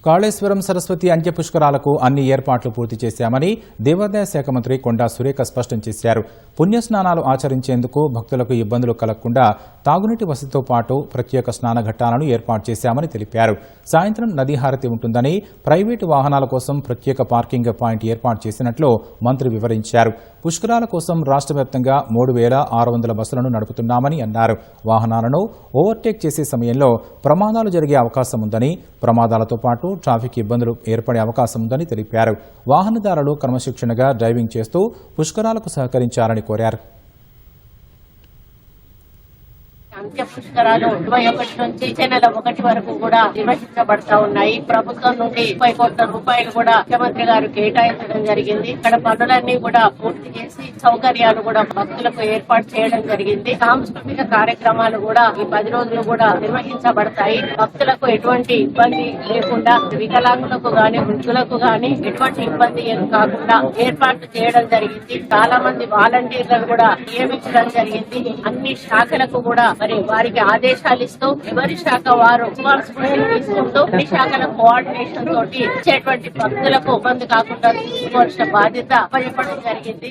కాళేశ్వరం సరస్వతి అంత్య పుష్కరాలకు అన్ని ఏర్పాట్లు పూర్తి చేశామని దేవాదాయ శాఖ మంత్రి కొండా సురేఖ స్పష్టం చేశారు. పుణ్యస్నానాలు ఆచరించేందుకు భక్తులకు ఇబ్బందులు కలగకుండా తాగునీటి వసతితో పాటు ప్రత్యేక స్నానఘట్టాలను ఏర్పాటు చేశామని తెలిపారు. సాయంత్రం నదీ హారతి ఉంటుందని, ప్రైవేటు వాహనాల కోసం ప్రత్యేక పార్కింగ్ పాయింట్ ఏర్పాటు చేసినట్లు మంత్రి వివరించారు. పుష్కరాల కోసం రాష్ట్ర వ్యాప్తంగా 3,600 బస్సులను నడుపుతున్నామని అన్నారు. వాహనాలను ఓవర్టేక్ చేసే సమయంలో ప్రమాదాలు జరిగే అవకాశం ఉందని, ప్రమాదాలతో పాటు ట్రాఫిక్ ఇబ్బందులు ఏర్పడే అవకాశం ఉందని తెలిపారు. వాహనదారులు క్రమశిక్షణగా డ్రైవింగ్ చేస్తూ పుష్కరాలకు సహకరించాలని కోరారు. అంత్య పుష్కరాలు 21 నుంచి నెల 1 వరకు కూడా నిర్వహించబడతా ఉన్నాయి. ప్రభుత్వం నుండి 30 కోట్ల రూపాయలు కూడా ముఖ్యమంత్రి గారు కేటాయించడం జరిగింది. ఇక్కడ పనులన్నీ కూడా పూర్తి చేసి సౌకర్యాలు కూడా భక్తులకు ఏర్పాటు చేయడం జరిగింది. సాంస్కృతిక కార్యక్రమాలు కూడా ఈ 10 రోజులు కూడా నిర్వహించబడతాయి. భక్తులకు ఎటువంటి ఇబ్బంది లేకుండా, వికలాంగులకు గాని వృద్ధులకు గాని ఎటువంటి ఇబ్బంది కాకుండా ఏర్పాటు చేయడం జరిగింది. చాలా మంది వాలంటీర్లను కూడా నియమించడం జరిగింది. అన్ని శాఖలకు కూడా వారికి ఆదేశాలు ఇస్తూ ఎవరి శాఖ వారు రెస్పాన్సిబిలిటీ తీసుకుంటూ అన్ని శాఖల కోఆర్డినేషన్ తోటి ఇచ్చేటువంటి భక్తులకు ఇబ్బంది కాకుండా తీసుకోవాల్సిన బాధ్యత అప్పచెప్పడం జరిగింది.